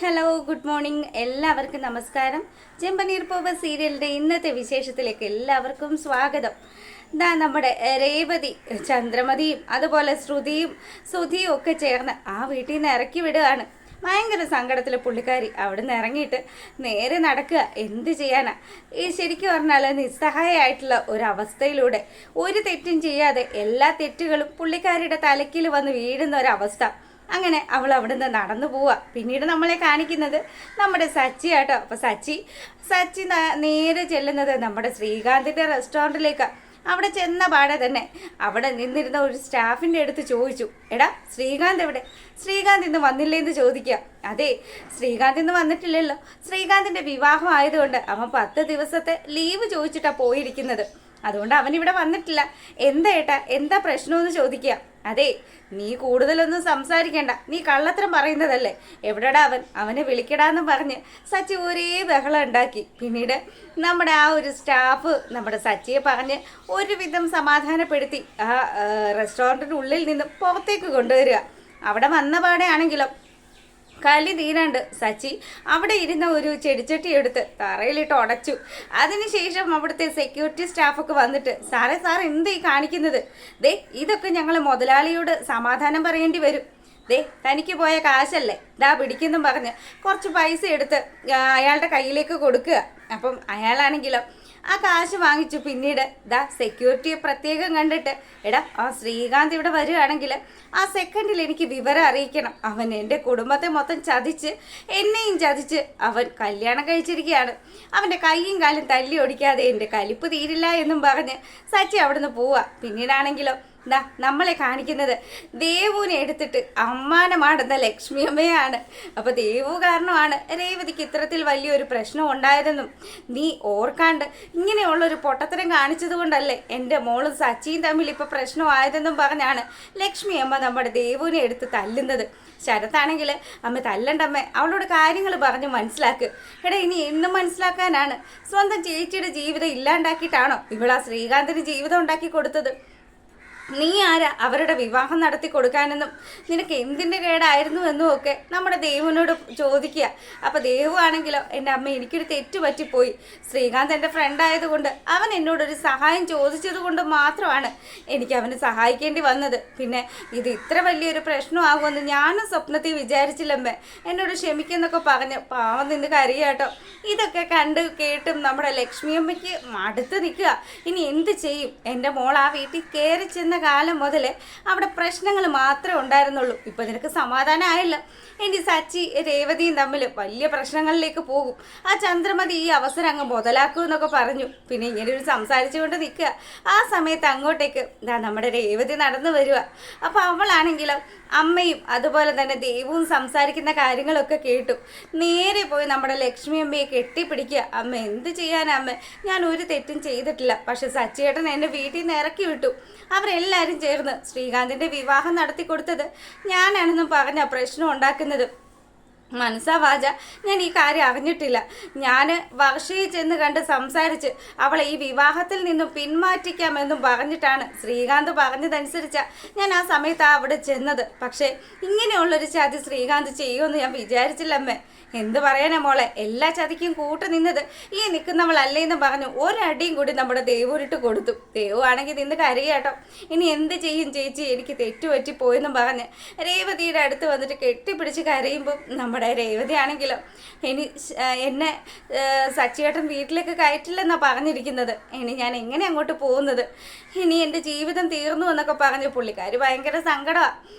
Hello, good morning. എല്ലാവർക്കും നമസ്കാരം. ചെമ്പനീർ പൂവ് സീരിയലിൻ്റെ ഇന്നത്തെ വിശേഷത്തിലേക്ക് എല്ലാവർക്കും സ്വാഗതം. നമ്മുടെ രേവതി, ചന്ദ്രമതിയും അതുപോലെ ശ്രുതിയും സുധിയും ഒക്കെ ചേർന്ന് ആ വീട്ടിൽ നിന്ന് ഇറക്കി വിടുകയാണ്. ഭയങ്കര സങ്കടത്തിൽ പുള്ളിക്കാരി അവിടെ നിന്ന് ഇറങ്ങിയിട്ട് നേരെ നടക്കുക. എന്ത് ചെയ്യാനാ, ഈ ശരിക്കും പറഞ്ഞാൽ നിസ്സഹായമായിട്ടുള്ള ഒരവസ്ഥയിലൂടെ ഒരു തെറ്റും ചെയ്യാതെ എല്ലാ തെറ്റുകളും പുള്ളിക്കാരിയുടെ തലക്കിൽ വന്ന് വീഴുന്ന ഒരവസ്ഥ. അങ്ങനെ അവൾ അവിടുന്ന് നടന്നു പോവുക. പിന്നീട് നമ്മളെ കാണിക്കുന്നത് നമ്മുടെ സച്ചി ആട്ടോ. അപ്പോൾ സച്ചി നേരെ ചെല്ലുന്നത് നമ്മുടെ ശ്രീകാന്തിൻ്റെ റെസ്റ്റോറൻറ്റിലേക്ക്. അവിടെ ചെന്ന പാടെ തന്നെ അവിടെ നിന്നിരുന്ന ഒരു സ്റ്റാഫിൻ്റെ അടുത്ത് ചോദിച്ചു, എടാ ശ്രീകാന്ത് എവിടെ? ശ്രീകാന്ത് ഇന്ന് വന്നില്ലേ എന്ന് ചോദിക്കുക. അതെ, ശ്രീകാന്ത് ഇന്ന് വന്നിട്ടില്ലല്ലോ. ശ്രീകാന്തിൻ്റെ വിവാഹം ആയതുകൊണ്ട് അവൻ 10 ദിവസത്തെ ലീവ് ചോദിച്ചിട്ടാണ് പോയിരിക്കുന്നത്. അതുകൊണ്ട് അവനിവിടെ വന്നിട്ടില്ല. എന്താ ഏട്ടാ, എന്താ പ്രശ്നമെന്ന് ചോദിക്കുക. അതെ, നീ കൂടുതലൊന്നും സംസാരിക്കണ്ട, നീ കള്ളത്തരം പറയുന്നതല്ലേ. എവിടെടാ അവനെ വിളിക്കടാന്ന് പറഞ്ഞ് സച്ചി ഒരേ ബഹളം ഉണ്ടാക്കി. പിന്നീട് നമ്മുടെ ആ ഒരു സ്റ്റാഫ് നമ്മുടെ സച്ചിയെ പറഞ്ഞ് ഒരുവിധം സമാധാനപ്പെടുത്തി ആ റെസ്റ്റോറൻറ്റിൻ്റെ ഉള്ളിൽ നിന്ന് പുറത്തേക്ക് കൊണ്ടുവരിക. അവിടെ വന്ന പാടെ ആണെങ്കിലും കലി തീരാണ്ട് സച്ചി അവിടെ ഇരുന്ന ഒരു ചെടിച്ചട്ടി എടുത്ത് തറയിലിട്ട് ഉടച്ചു. അതിനുശേഷം അവിടുത്തെ സെക്യൂരിറ്റി സ്റ്റാഫൊക്കെ വന്നിട്ട്, സാറേ എന്താ ഈ കാണിക്കുന്നത്? ദേ, ഇതൊക്കെ ഞങ്ങൾ മുതലാളിയോട് സമാധാനം പറയേണ്ടി വരും. ദേ, തനിക്ക് പോയ കാശല്ലേ, ദാ പിടിക്കുന്നും പറഞ്ഞ് കുറച്ച് പൈസ എടുത്ത് അയാളുടെ കയ്യിലേക്ക് കൊടുക്കുക. അപ്പം അയാളാണെങ്കിലോ ആ കാശ് വാങ്ങിച്ചു. പിന്നീട് സെക്യൂരിറ്റിയെ പ്രത്യേകം കണ്ടിട്ട്, എടാ ആ ശ്രീകാന്ത് ഇവിടെ വരികയാണെങ്കിൽ ആ സെക്കൻഡിൽ എനിക്ക് വിവരം അറിയിക്കണം. അവൻ എൻ്റെ കുടുംബത്തെ മൊത്തം ചതിച്ച് എന്നെയും ചതിച്ച് അവൻ കല്യാണം കഴിച്ചിരിക്കുകയാണ്. അവൻ്റെ കൈയും കാലും തല്ലി ഒടിക്കാതെ എൻ്റെ കലിപ്പ് തീരില്ല എന്നും പറഞ്ഞ് സച്ചി അവിടുന്ന് പോവുക. പിന്നീടാണെങ്കിലോ നമ്മളെ കാണിക്കുന്നത് ദേവുവിനെ എടുത്തിട്ട് അമ്മാനമാടുന്ന ലക്ഷ്മിയമ്മയാണ്. അപ്പോൾ ദേവു കാരണമാണ് രേവതിക്ക് ഇത്തരത്തിൽ വലിയൊരു പ്രശ്നം ഉണ്ടായതെന്നും നീ ഓർക്കാണ്ട് ഇങ്ങനെയുള്ളൊരു പൊട്ടത്തരം കാണിച്ചത് കൊണ്ടല്ലേ എൻ്റെ മോളും സച്ചിയും തമ്മിൽ ഇപ്പോൾ പ്രശ്നമായതെന്നും പറഞ്ഞാണ് ലക്ഷ്മിയമ്മ നമ്മുടെ ദേവുവിനെ എടുത്ത് തല്ലുന്നത്. ശരത്താണെങ്കിൽ, അമ്മ തല്ലണ്ടമ്മ, അവളോട് കാര്യങ്ങൾ പറഞ്ഞ് മനസ്സിലാക്ക്. എടാ, ഇനി എന്നും മനസ്സിലാക്കാനാണ്? സ്വന്തം ചേച്ചിയുടെ ജീവിതം ഇല്ലാണ്ടാക്കിയിട്ടാണോ ഇവളാ ശ്രീകാന്തിന് ജീവിതം ഉണ്ടാക്കി കൊടുത്തത്? നീ ആരാ അവരുടെ വിവാഹം നടത്തി കൊടുക്കാനെന്നും നിനക്ക് എന്തിൻ്റെ കേടായിരുന്നു എന്നും ഒക്കെ നമ്മുടെ ദേവുവിനോട് ചോദിക്കുക. അപ്പോൾ ദേവു ആണെങ്കിലോ, എൻ്റെ അമ്മ എനിക്കൊരു തെറ്റ് പറ്റിപ്പോയി. ശ്രീകാന്ത് എൻ്റെ ഫ്രണ്ടായതുകൊണ്ട് അവൻ എന്നോടൊരു സഹായം ചോദിച്ചത് കൊണ്ട് മാത്രമാണ് എനിക്ക് അവനെ സഹായിക്കേണ്ടി വന്നത്. പിന്നെ ഇത് ഇത്ര വലിയൊരു പ്രശ്നമാകുമെന്ന് ഞാനും സ്വപ്നത്തിൽ വിചാരിച്ചില്ലമ്മേ, എന്നോട് ക്ഷമിക്കുന്നൊക്കെ പറഞ്ഞ് പാവം നിന്ന് കരയാട്ടോ. ഇതൊക്കെ കണ്ട് കേട്ടും നമ്മുടെ ലക്ഷ്മിയമ്മയ്ക്ക് മടുത്ത് നിൽക്കുക. ഇനി എന്ത് ചെയ്യും? എൻ്റെ മോൾ ആ വീട്ടിൽ കയറി ചെന്ന കാലം മുതൽ അവിടെ പ്രശ്നങ്ങൾ മാത്രമേ ഉണ്ടായിരുന്നുള്ളൂ. ഇപ്പം നിനക്ക് സമാധാനമായല്ലോ. ഇനി സച്ചി രേവതിയും തമ്മിൽ വലിയ പ്രശ്നങ്ങളിലേക്ക് പോകും. ആ ചന്ദ്രമതി ഈ അവസരം അങ്ങ് മുതലാക്കുമെന്നൊക്കെ പറഞ്ഞു. പിന്നെ ഇങ്ങനെ ഒരു സംസാരിച്ചുകൊണ്ട് നിൽക്കുക. ആ സമയത്ത് അങ്ങോട്ടേക്ക് നമ്മുടെ രേവതി നടന്നു വരിക. അപ്പോൾ അവളാണെങ്കിലും അമ്മയും അതുപോലെ തന്നെ ദേവും സംസാരിക്കുന്ന കാര്യങ്ങളൊക്കെ കേട്ടു. നേരെ പോയി നമ്മുടെ ലക്ഷ്മി അമ്മയെ കെട്ടിപ്പിടിക്കുക. അമ്മ എന്ത് ചെയ്യാനാ അമ്മ, ഞാൻ ഒരു തെറ്റും ചെയ്തിട്ടില്ല. പക്ഷെ സച്ചിയേട്ടൻ എന്നെ വീട്ടിൽ നിന്ന് ഇറക്കി വിട്ടു. അവരെല്ലാവരും ചേർന്ന് ശ്രീകാന്തിൻ്റെ വിവാഹം നടത്തി കൊടുത്തത് ഞാനാണെന്നും പറഞ്ഞ പ്രശ്നം ഉണ്ടാക്കുന്നത്. മനസ്സാ വാച ഞാൻ ഈ കാര്യം അറിഞ്ഞിട്ടില്ല. ഞാൻ വർഷയെ ചെന്ന് കണ്ട് സംസാരിച്ച് അവളെ ഈ വിവാഹത്തിൽ നിന്നും പിന്മാറ്റിക്കാമെന്നും പറഞ്ഞിട്ടാണ് ശ്രീകാന്ത് പറഞ്ഞതനുസരിച്ച ഞാൻ ആ സമയത്ത് അവിടെ ചെന്നത്. പക്ഷേ ഇങ്ങനെയുള്ളൊരു ചതി ശ്രീകാന്ത് ചെയ്യുമെന്ന് ഞാൻ വിചാരിച്ചില്ലമ്മേ. എന്ത് പറയാനാ മോളെ, എല്ലാ ചതിക്കും കൂട്ടു നിന്നത് ഈ നിൽക്കുന്നവളല്ലേന്ന് പറഞ്ഞു ഒരടിയും കൂടി നമ്മുടെ ദേവൂരിട്ട് കൊടുത്തു. ദേവു ആണെങ്കിൽ നിന്ന് കരയാട്ടോ. ഇനി എന്ത് ചെയ്യും ചേച്ചി, എനിക്ക് തെറ്റുപറ്റിപ്പോയെന്നും പറഞ്ഞ് രേവതിയുടെ അടുത്ത് വന്നിട്ട് കെട്ടിപ്പിടിച്ച് കരയുമ്പം നമ്മുടെ രേവതി ആണെങ്കിലോ, ഇനി എന്നെ സച്ചിയേട്ടൻ വീട്ടിലേക്ക് കയറ്റില്ലെന്നാണ് പറഞ്ഞിരിക്കുന്നത്. ഇനി ഞാൻ എങ്ങനെ അങ്ങോട്ട് പോകുന്നത്? ഇനി എൻ്റെ ജീവിതം തീർന്നു എന്നൊക്കെ പറഞ്ഞ് പുള്ളിക്കാർ ഭയങ്കര സങ്കടമാണ്.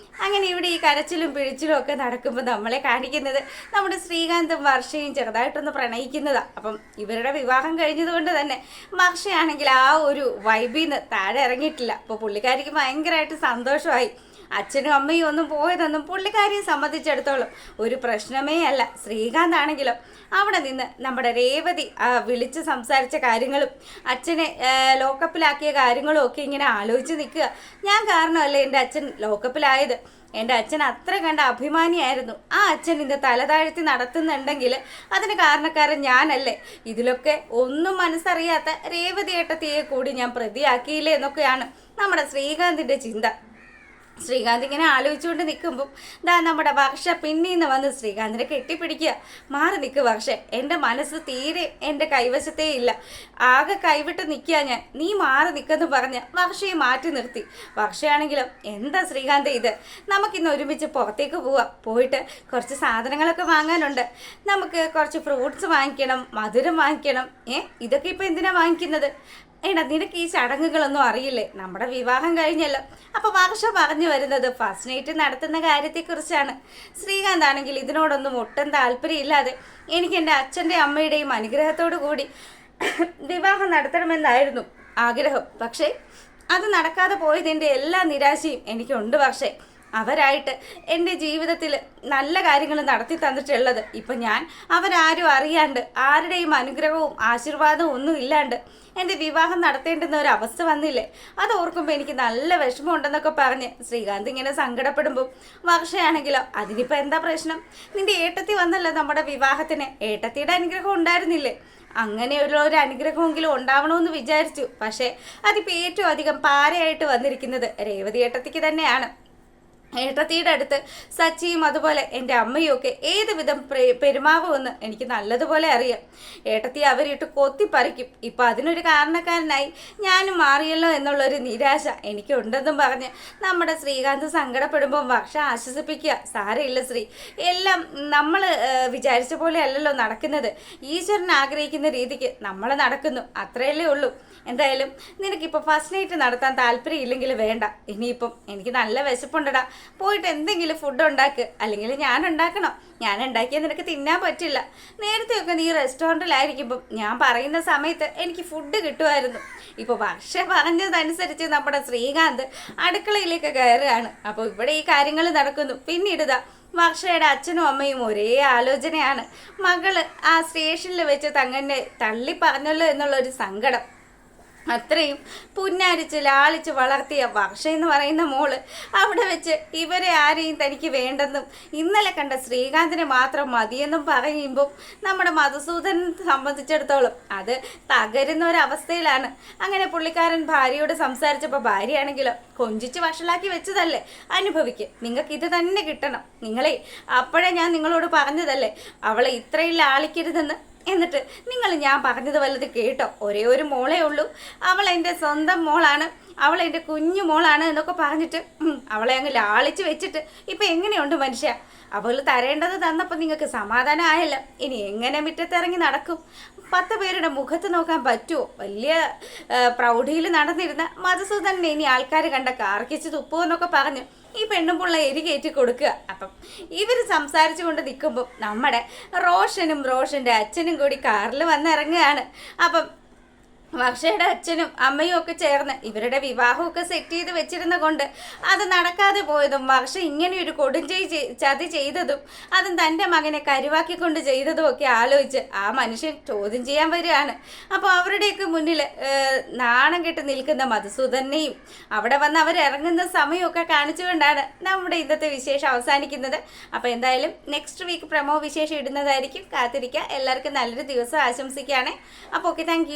അങ്ങനെ ഇവിടെ ഈ കരച്ചിലും പിഴിച്ചിലും ഒക്കെ നടക്കുമ്പോൾ നമ്മളെ കാണിക്കുന്നത് നമ്മുടെ ശ്രീകാന്തും വർഷയും ചെറുതായിട്ടൊന്ന് പ്രണയിക്കുന്നതാണ്. അപ്പം ഇവരുടെ വിവാഹം കഴിഞ്ഞതുകൊണ്ട് തന്നെ വർഷയാണെങ്കിൽ ആ ഒരു വൈബിൽ നിന്ന് താഴെ ഇറങ്ങിയിട്ടില്ല. അപ്പോൾ പുള്ളിക്കാരിക്ക് ഭയങ്കരമായിട്ട് സന്തോഷമായി. അച്ഛനും അമ്മയും ഒന്നും പോയതൊന്നും പുള്ളിക്കാരിയെ സംബന്ധിച്ചിടത്തോളം ഒരു പ്രശ്നമേ അല്ല. ശ്രീകാന്ത് ആണെങ്കിലും അവിടെ നിന്ന് നമ്മുടെ രേവതി വിളിച്ച് സംസാരിച്ച കാര്യങ്ങളും അച്ഛനെ ലോക്കപ്പിലാക്കിയ കാര്യങ്ങളും ഒക്കെ ഇങ്ങനെ ആലോചിച്ച് നിൽക്കുക. ഞാൻ കാരണമല്ലേ എൻ്റെ അച്ഛൻ ലോക്കപ്പിലായത്. എൻ്റെ അച്ഛൻ അത്ര കണ്ട അഭിമാനിയായിരുന്നു. ആ അച്ഛൻ ഇന്ന് തലതാഴ്ത്തി നടത്തുന്നുണ്ടെങ്കിൽ അതിന് കാരണക്കാരൻ ഞാനല്ലേ. ഇതിലൊക്കെ ഒന്നും മനസ്സറിയാത്ത രേവതി ഏട്ടത്തിയെ കൂടി ഞാൻ പ്രതിയാക്കിയില്ലേ എന്നൊക്കെയാണ് നമ്മുടെ ശ്രീകാന്തിൻ്റെ ചിന്ത. ശ്രീകാന്ത് ഇങ്ങനെ ആലോചിച്ചുകൊണ്ട് നിൽക്കുമ്പം നമ്മുടെ വർഷ പിന്നീന്ന് വന്ന് ശ്രീകാന്തിനെ കെട്ടിപ്പിടിക്കുക. മാറി നിൽക്കുക വർഷ, എൻ്റെ മനസ്സ് തീരെ എൻ്റെ കൈവശത്തേ ഇല്ല, ആകെ കൈവിട്ട് നിൽക്കുക ഞാൻ, നീ മാറി നിൽക്കെന്ന് പറഞ്ഞ് വർഷയെ മാറ്റി നിർത്തി. വർഷയാണെങ്കിലും എന്താ ശ്രീകാന്ത് ഇത്, നമുക്കിന്ന് ഒരുമിച്ച് പുറത്തേക്ക് പോവാം, പോയിട്ട് കുറച്ച് സാധനങ്ങളൊക്കെ വാങ്ങാനുണ്ട്, നമുക്ക് കുറച്ച് ഫ്രൂട്ട്സ് വാങ്ങിക്കണം, മധുരം വാങ്ങിക്കണം. ഇതൊക്കെ ഇപ്പം എന്തിനാ വാങ്ങിക്കുന്നത്? നിനക്ക് ഈ ചടങ്ങുകളൊന്നും അറിയില്ലേ, നമ്മുടെ വിവാഹം കഴിഞ്ഞല്ലോ. അപ്പോൾ വർഷ പറഞ്ഞു വരുന്നത് ഫസ്റ്റ് നൈറ്റ് നടത്തുന്ന കാര്യത്തെക്കുറിച്ചാണ്. ശ്രീകാന്ത് ആണെങ്കിൽ ഇതിനോടൊന്നും ഒട്ടും താല്പര്യമില്ലാതെ, എനിക്ക് എൻ്റെ അച്ഛൻ്റെ അമ്മയുടെയും അനുഗ്രഹത്തോടു കൂടി വിവാഹം നടത്തണമെന്നായിരുന്നു ആഗ്രഹം. പക്ഷേ അത് നടക്കാതെ പോയതിൻ്റെ എല്ലാ നിരാശയും എനിക്കുണ്ട്. പക്ഷേ അവരായിട്ട് എൻ്റെ ജീവിതത്തിൽ നല്ല കാര്യങ്ങൾ നടത്തി തന്നിട്ടുള്ളത് ഇപ്പം ഞാൻ അവരാരും അറിയാണ്ട്, ആരുടെയും അനുഗ്രഹവും ആശീർവാദവും ഒന്നും ഇല്ലാണ്ട് എൻ്റെ വിവാഹം നടത്തേണ്ടുന്ന ഒരു അവസ്ഥ വന്നില്ലേ, അത് ഓർക്കുമ്പോൾ എനിക്ക് നല്ല വിഷമമുണ്ടെന്നൊക്കെ പറഞ്ഞ് ശ്രീകാന്ത് ഇങ്ങനെ സങ്കടപ്പെടുമ്പോൾ വർഷയാണെങ്കിലോ അതിനിപ്പോൾ എന്താ പ്രശ്നം, നിൻ്റെ ഏട്ടത്തി വന്നല്ലോ നമ്മുടെ വിവാഹത്തിന്, ഏട്ടത്തിയുടെ അനുഗ്രഹം ഉണ്ടായിരുന്നില്ലേ, അങ്ങനെയുള്ള ഒരു അനുഗ്രഹമെങ്കിലും ഉണ്ടാവണമെന്ന് വിചാരിച്ചു. പക്ഷേ അതിപ്പോൾ ഏറ്റവും അധികം പാരയായിട്ട് വന്നിരിക്കുന്നത് രേവതി ഏട്ടത്തിക്ക് തന്നെയാണ്. ഏട്ടത്തിയുടെ അടുത്ത് സച്ചിയും അതുപോലെ എൻ്റെ അമ്മയും ഒക്കെ ഏത് വിധം പെരുമാവുമെന്ന് എനിക്ക് നല്ലതുപോലെ അറിയാം. ഏട്ടത്തി അവരിട്ട് കൊത്തിപ്പറിക്കും. ഇപ്പം അതിനൊരു കാരണക്കാരനായി ഞാനും മാറിയല്ലോ എന്നുള്ളൊരു നിരാശ എനിക്കുണ്ടെന്നും പറഞ്ഞ് നമ്മുടെ ശ്രീകാന്ത് സങ്കടപ്പെടുമ്പോൾ വർഷ ആശ്വസിപ്പിക്കുക. സാരമില്ല ശ്രീ, എല്ലാം നമ്മൾ വിചാരിച്ച പോലെ അല്ലല്ലോ നടക്കുന്നത്, ഈശ്വരൻ ആഗ്രഹിക്കുന്ന രീതിക്ക് നമ്മൾ നടക്കുന്നു, അത്രയല്ലേ ഉള്ളൂ. എന്തായാലും നിനക്കിപ്പോൾ ഫസ്റ്റ് നൈറ്റ് നടത്താൻ താല്പര്യമില്ലെങ്കിൽ വേണ്ട, ഇനിയിപ്പം എനിക്ക് നല്ല വിശപ്പുണ്ടടാ, പോയിട്ട് എന്തെങ്കിലും ഫുഡ് ഉണ്ടാക്ക്, അല്ലെങ്കിൽ ഞാൻ ഉണ്ടാക്കണം, ഞാൻ ഉണ്ടാക്കിയാൽ നിനക്ക് തിന്നാൻ പറ്റില്ല. നേരത്തെയൊക്കെ നീ റെസ്റ്റോറൻറ്റിലായിരിക്കുമ്പം ഞാൻ പറയുന്ന സമയത്ത് എനിക്ക് ഫുഡ് കിട്ടുമായിരുന്നു. ഇപ്പോൾ വർഷ പറഞ്ഞതനുസരിച്ച് നമ്മുടെ ശ്രീകാന്ത് അടുക്കളയിലേക്ക് കയറുകയാണ്. അപ്പോൾ ഇവിടെ ഈ കാര്യങ്ങൾ നടക്കുന്നു. പിന്നീടുതാ വർഷയുടെ അച്ഛനും അമ്മയും ഒരേ ആലോചനയാണ്. മകള് ആ സ്റ്റേഷനിൽ വെച്ച് തങ്ങനെ തള്ളി പറഞ്ഞല്ലോ എന്നുള്ളൊരു സങ്കടം. അത്രയും പുന്നാരിച്ച് ലാളിച്ച് വളർത്തിയ വർഷ എന്ന് പറയുന്ന മോള് അവിടെ വെച്ച് ഇവരെ ആരെയും തനിക്ക് വേണ്ടെന്നും ഇന്നലെ കണ്ട ശ്രീകാന്തിനെ മാത്രം മതിയെന്നും പറയുമ്പോൾ നമ്മുടെ മധുസൂദനെ സംബന്ധിച്ചിടത്തോളം അത് തകരുന്ന ഒരവസ്ഥയിലാണ്. അങ്ങനെ പുള്ളിക്കാരൻ ഭാര്യയോട് സംസാരിച്ചപ്പോൾ ഭാര്യയാണെങ്കിലോ കൊഞ്ചിച്ച് വഷളാക്കി വെച്ചതല്ലേ, അനുഭവിക്ക്, നിങ്ങൾക്ക് ഇത് തന്നെ കിട്ടണം, നിങ്ങളെ അപ്പോഴേ ഞാൻ നിങ്ങളോട് പറഞ്ഞതല്ലേ അവളെ ഇത്രയും ലാളിക്കരുതെന്ന്. എന്നിട്ട് നിങ്ങൾ ഞാൻ പറഞ്ഞത് വല്ലത് കേട്ടോ? ഒരേ ഒരു മോളേ ഉള്ളൂ, അവൾ എൻ്റെ സ്വന്തം മോളാണ്, അവൾ എൻ്റെ കുഞ്ഞു മോളാണ് എന്നൊക്കെ പറഞ്ഞിട്ട് അവളെ അങ്ങ് ലാളിച്ച് വെച്ചിട്ട് ഇപ്പം എങ്ങനെയുണ്ട് മനുഷ്യ? അവൾ തരേണ്ടത് തന്നപ്പോൾ നിങ്ങൾക്ക് സമാധാനം ആയല്ലോ, ഇനി എങ്ങനെ മുറ്റത്തിറങ്ങി നടക്കും? 10 പേരുടെ മുഖത്ത് നോക്കാൻ പറ്റുമോ? വലിയ പ്രൗഢിയിൽ നടന്നിരുന്ന മധുസൂദനെ ഇനി ആൾക്കാർ കണ്ട കാർക്കിച്ച് തുപ്പുമെന്നൊക്കെ പറഞ്ഞു ഈ പെണ്ണുമ്പുള്ള എരി കയറ്റി കൊടുക്കുക. അപ്പം ഇവർ സംസാരിച്ചു കൊണ്ട് നിൽക്കുമ്പോൾ നമ്മുടെ റോഷനും റോഷൻ്റെ അച്ഛനും കൂടി കാറിൽ വന്നിറങ്ങുകയാണ്. അപ്പം വർഷയുടെ അച്ഛനും അമ്മയും ഒക്കെ ചേർന്ന് ഇവരുടെ വിവാഹമൊക്കെ സെറ്റ് ചെയ്ത് വെച്ചിരുന്ന കൊണ്ട് അത് നടക്കാതെ പോയതും വർഷ ഇങ്ങനെയൊരു ചതി ചെയ്തതും അതും തൻ്റെ മകനെ കരുവാക്കിക്കൊണ്ട് ചെയ്തതും ഒക്കെ ആലോചിച്ച് ആ മനുഷ്യൻ ചോദ്യം ചെയ്യാൻ വരികയാണ്. അപ്പോൾ അവരുടെയൊക്കെ മുന്നിൽ നാണം കെട്ട് നിൽക്കുന്ന മധുസൂദനെയും അവിടെ വന്ന് അവരിറങ്ങുന്ന സമയമൊക്കെ കാണിച്ചുകൊണ്ടാണ് നമ്മുടെ ഇന്നത്തെ വിശേഷം അവസാനിക്കുന്നത്. അപ്പോൾ എന്തായാലും നെക്സ്റ്റ് വീക്ക് പ്രമോ വിശേഷം ഇടുന്നതായിരിക്കും, കാത്തിരിക്കുക. എല്ലാവർക്കും നല്ലൊരു ദിവസം ആശംസിക്കുകയാണ്. അപ്പോൾ ഓക്കെ, താങ്ക്